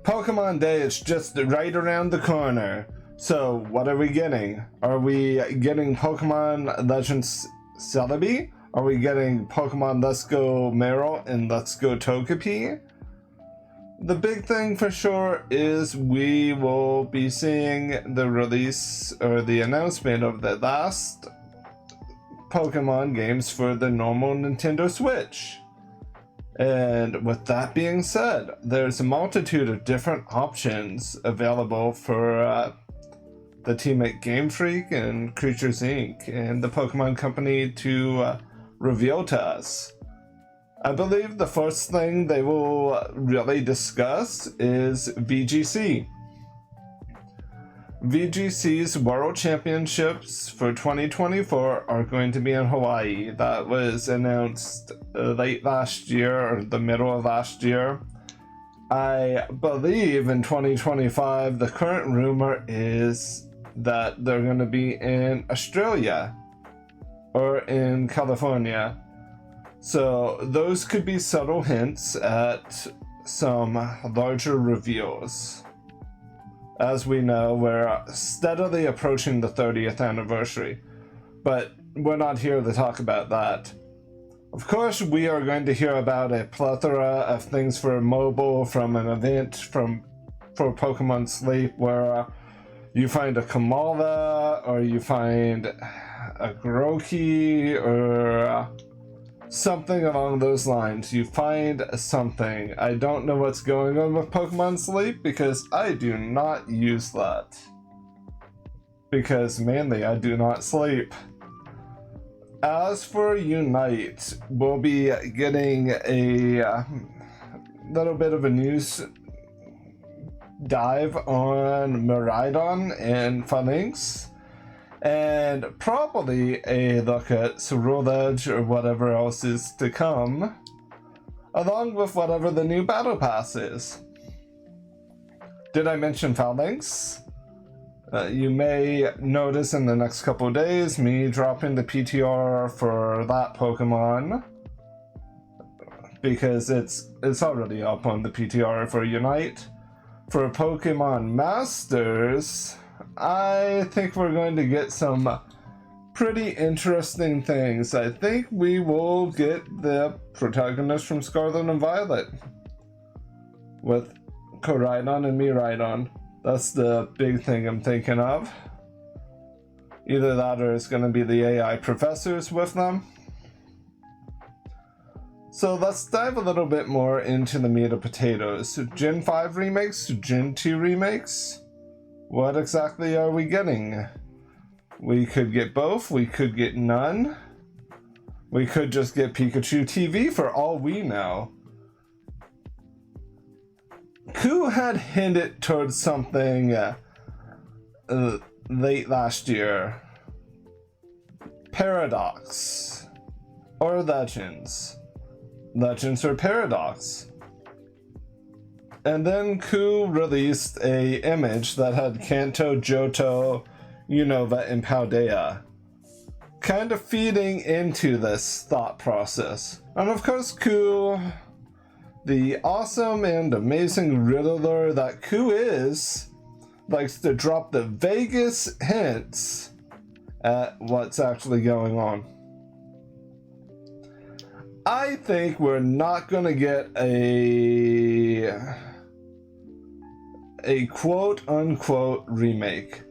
Pokemon Day is just right around the corner. So what are we getting? Are we getting Pokemon Legends Celebii? Are we getting Pokemon Let's Go Meryl and Let's Go Togepi? The big thing for sure is we will be seeing the release or the announcement of the last Pokemon games for the normal Nintendo Switch. And with that being said, there's a multitude of different options available for the team at Game Freak and Creatures Inc. and the Pokemon Company to reveal to us. I believe the first thing they will really discuss is VGC. VGC's World Championships for 2024 are going to be in Hawaii. That was announced late last year or the middle of last year. I believe in 2025, the current rumor is that they're going to be in Australia or in California. So those could be subtle hints at some larger reveals. As we know, we're steadily approaching the 30th anniversary, but we're not here to talk about that. Of course, we are going to hear about a plethora of things for mobile from an event for Pokemon Sleep where you find a Kamala or you find a Grookey or something along those lines. You find something. I don't know what's going on with Pokemon Sleep because I do not use that. Because mainly I do not sleep. As for Unite, we'll be getting a little bit of a news dive on Miraidon and Phalanx. And probably a look at Ceruledge Edge or whatever else is to come, along with whatever the new Battle Pass is. Did I mention Phalanx? You may notice in the next couple days me dropping the PTR for that Pokemon, because it's already up on the PTR for Unite. For Pokemon Masters, I think we're going to get some pretty interesting things. I think we will get the protagonist from Scarlet and Violet with Koraidon and Miraidon. That's the big thing I'm thinking of. Either that or it's going to be the AI professors with them. So let's dive a little bit more into the meat of potatoes. Gen 5 remakes, Gen 2 remakes? What exactly are we getting? We could get both, we could get none. We could just get Pikachu TV for all we know. Ku had hinted towards something late last year. Paradox. Or Legends. Legends or Paradox. And then Ku released a image that had Kanto, Johto, Unova, and Paldea, kind of feeding into this thought process. And of course Ku, the awesome and amazing riddler that Ku is, likes to drop the vaguest hints at what's actually going on. I think we're not going to get a quote-unquote remake.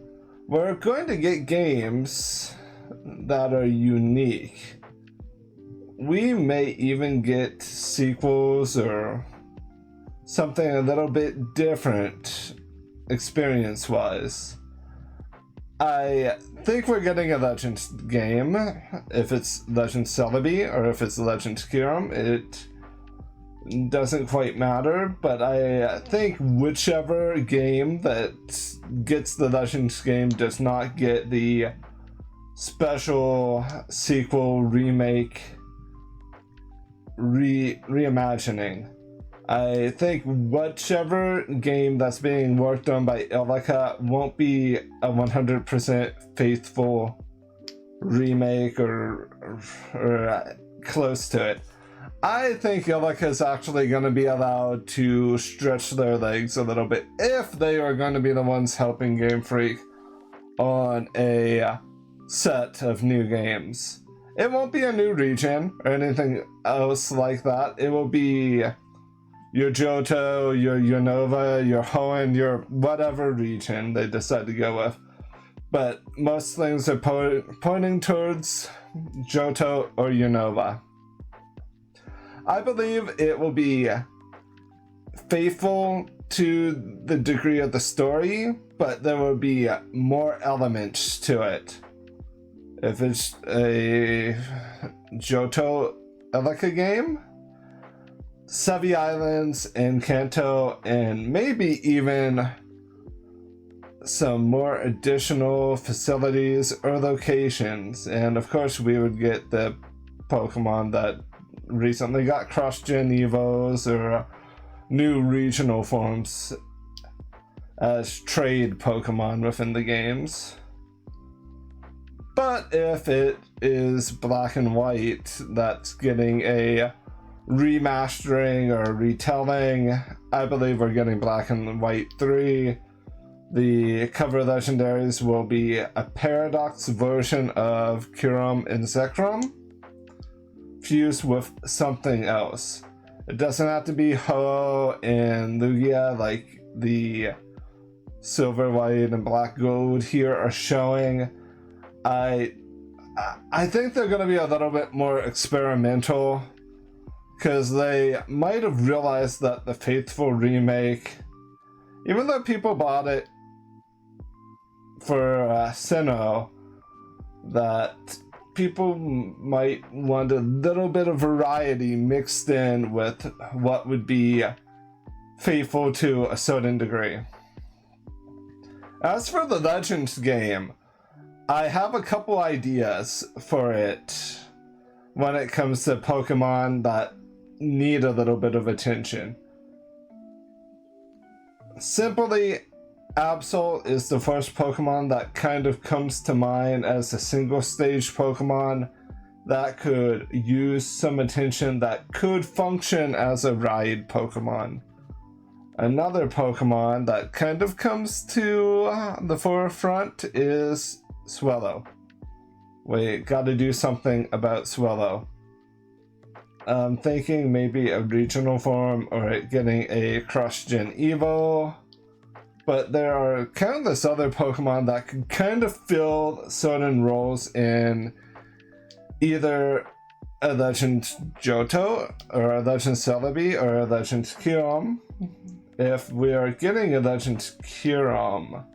We're going to get games that are unique. We may even get sequels or something a little bit different experience-wise. I think we're getting a Legends game. If it's Legends Celebii or if it's Legends Kyurem, it doesn't quite matter, but I think whichever game that gets the Legends game does not get the special sequel, remake, reimagining. I think whichever game that's being worked on by Illica won't be a 100% faithful remake or close to it. I think Illic is actually going to be allowed to stretch their legs a little bit if they are going to be the ones helping Game Freak on a set of new games. It won't be a new region or anything else like that. It will be your Johto, your Unova, your Hoenn, your whatever region they decide to go with. But most things are pointing towards Johto or Unova. I believe it will be faithful to the degree of the story, but there will be more elements to it. If it's a Johto Elika game, Celebii Islands and Kanto, and maybe even some more additional facilities or locations. And of course we would get the Pokemon that recently got cross-gen Evos or new regional forms as trade Pokemon within the games. But if it is Black and White that's getting a remastering or retelling, I believe we're getting Black and White 3. The cover legendaries will be a Paradox version of Kyurem and Zekrom fused with something else. It doesn't have to be Ho and Lugia like the Silver, White, and Black Gold here are showing. I think they're going to be a little bit more experimental because they might have realized that the Faithful remake, even though people bought it for Sinnoh, that people might want a little bit of variety mixed in with what would be faithful to a certain degree. As for the Legends game, I have a couple ideas for it when it comes to Pokemon that need a little bit of attention. Simply, Absol is the first Pokemon that kind of comes to mind as a single stage Pokemon that could use some attention, that could function as a ride Pokemon. Another Pokemon that kind of comes to the forefront is Swellow. We gotta do something about Swellow. I'm thinking maybe a regional form or it getting a cross-gen Evo. But there are countless other Pokemon that can kind of fill certain roles in either a Legend Johto, or a Legend Celebii, or a Legend Kyurem. If we are getting a Legend Kyurem,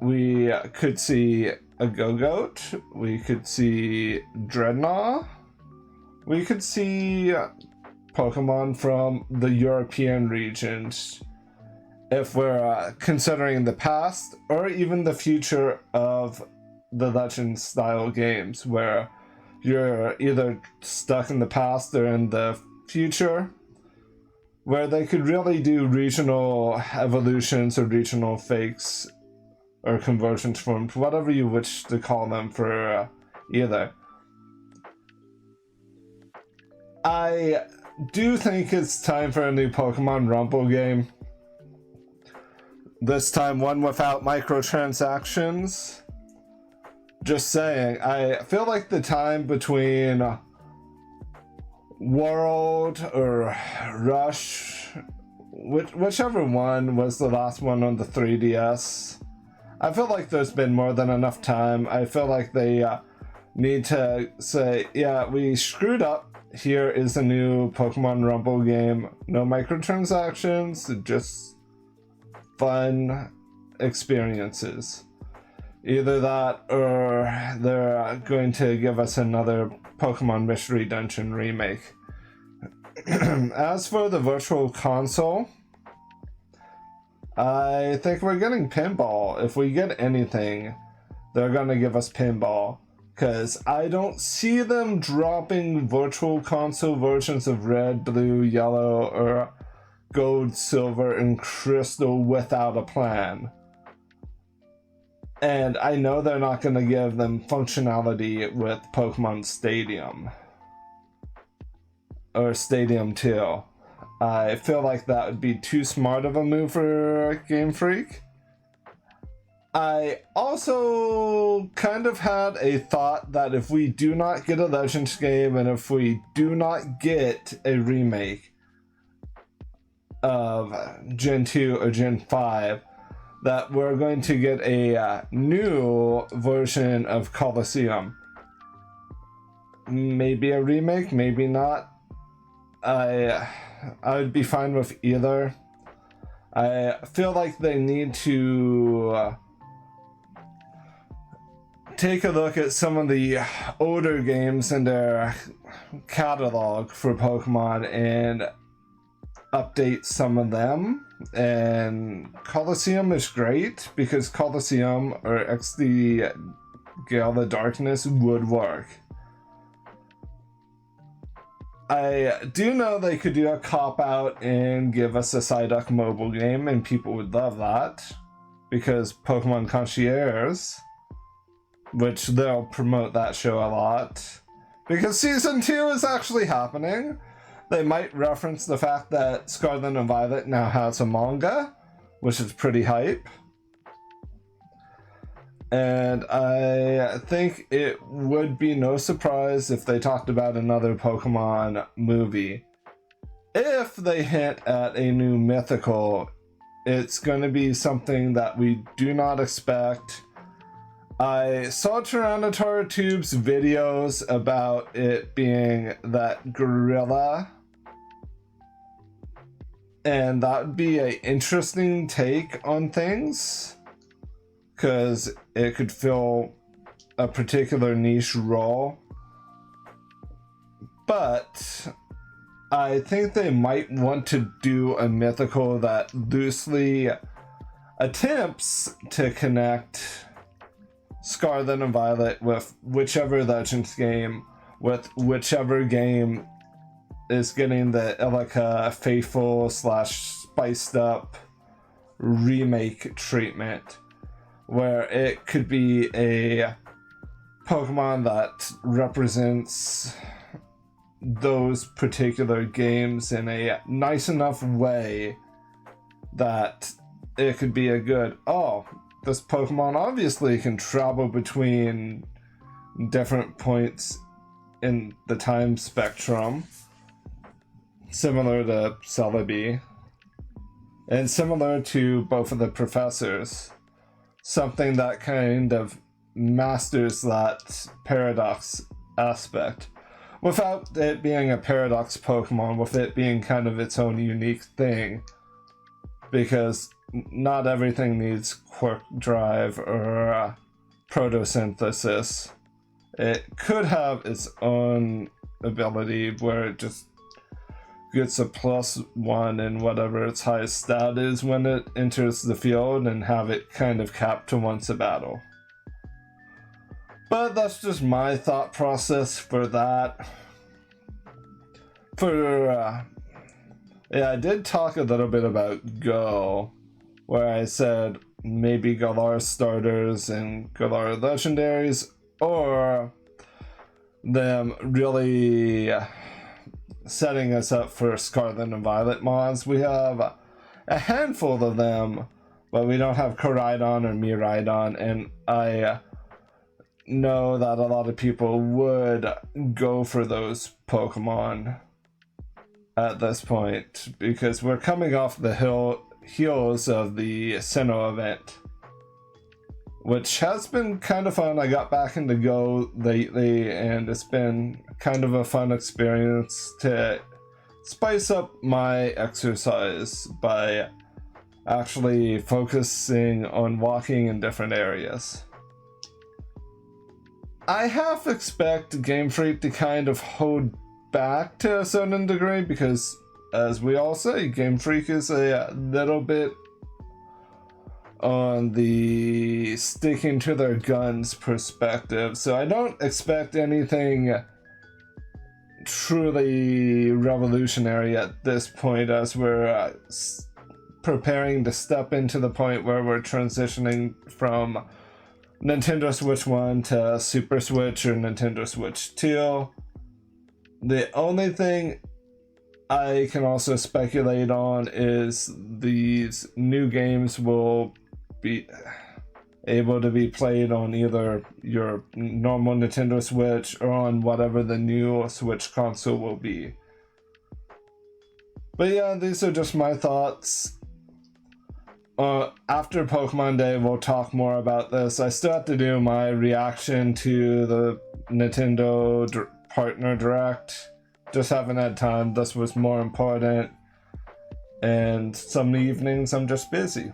we could see a Go-Goat, we could see Dreadnought, we could see Pokemon from the European regions. If we're considering the past or even the future of the Legend style games, where you're either stuck in the past or in the future, where they could really do regional evolutions or regional fakes or conversions forms, whatever you wish to call them for either. I do think it's time for a new Pokemon Rumble game. This time one without microtransactions. Just saying, I feel like the time between World or Rush, whichever one was the last one on the 3DS, I feel like there's been more than enough time. I feel like they need to say, yeah, we screwed up. Here is a new Pokemon Rumble game. No microtransactions, just fun experiences. Either that or they're going to give us another Pokemon Mystery Dungeon remake. As for the Virtual Console, I think we're getting Pinball. If we get anything, they're going to give us Pinball. Because I don't see them dropping Virtual Console versions of Red, Blue, Yellow, or Gold, Silver, and Crystal without a plan. And I know they're not going to give them functionality with Pokemon Stadium. or Stadium 2. I feel like that would be too smart of a move for Game Freak. I also kind of had a thought that if we do not get a Legends game and if we do not get a remake of Gen 2 or Gen 5, that we're going to get a new version of Colosseum. Maybe a remake, maybe not. I would be fine with either. I feel like they need to take a look at some of the older games in their catalog for Pokemon and update some of them. And Colosseum is great because Colosseum or XD Gale of the Darkness would work. I do know they could do a cop-out and give us a Psyduck mobile game, and people would love that because Pokemon Concierge, which they'll promote that show a lot, because Season 2 is actually happening. They might reference the fact that Scarlet and Violet now has a manga, which is pretty hype. And I think it would be no surprise if they talked about another Pokemon movie. If they hint at a new mythical, it's going to be something that we do not expect. I saw Tyranitar Tube's videos about it being that gorilla, and that would be an interesting take on things, because it could fill a particular niche role. But I think they might want to do a mythical that loosely attempts to connect Scarlet and Violet with whichever Legends game, with whichever game is getting the Illica faithful / spiced up remake treatment, where it could be a Pokemon that represents those particular games in a nice enough way that it could be a good, oh, this Pokemon obviously can travel between different points in the time spectrum, similar to Celebii, and similar to both of the professors. Something that kind of masters that paradox aspect without it being a paradox Pokemon, with it being kind of its own unique thing, because not everything needs quirk drive or photosynthesis. It could have its own ability where it just gets a +1 in whatever its highest stat is when it enters the field, and have it kind of capped to once a battle. But that's just my thought process for that. Yeah, I did talk a little bit about Go, where I said maybe Galar starters and Galar legendaries, or them really setting us up for Scarlet and Violet mods. We have a handful of them, but we don't have Koraidon or Miraidon, and I know that a lot of people would go for those Pokemon at this point, because we're coming off the heels of the Sinnoh event, which has been kind of fun. I got back into Go lately, and it's been kind of a fun experience to spice up my exercise by actually focusing on walking in different areas. I half expect Game Freak to kind of hold back to a certain degree, because, as we all say, Game Freak is a little bit on the sticking to their guns perspective, so I don't expect anything truly revolutionary at this point, as we're preparing to step into the point where we're transitioning from Nintendo Switch 1 to Super Switch or Nintendo Switch 2. The only thing I can also speculate on is these new games will be able to be played on either your normal Nintendo Switch or on whatever the new Switch console will be. But yeah, these are just my thoughts. After Pokemon Day, we'll talk more about this. I still have to do my reaction to the Nintendo Partner Direct. Just haven't had time. This was more important. And some evenings I'm just busy.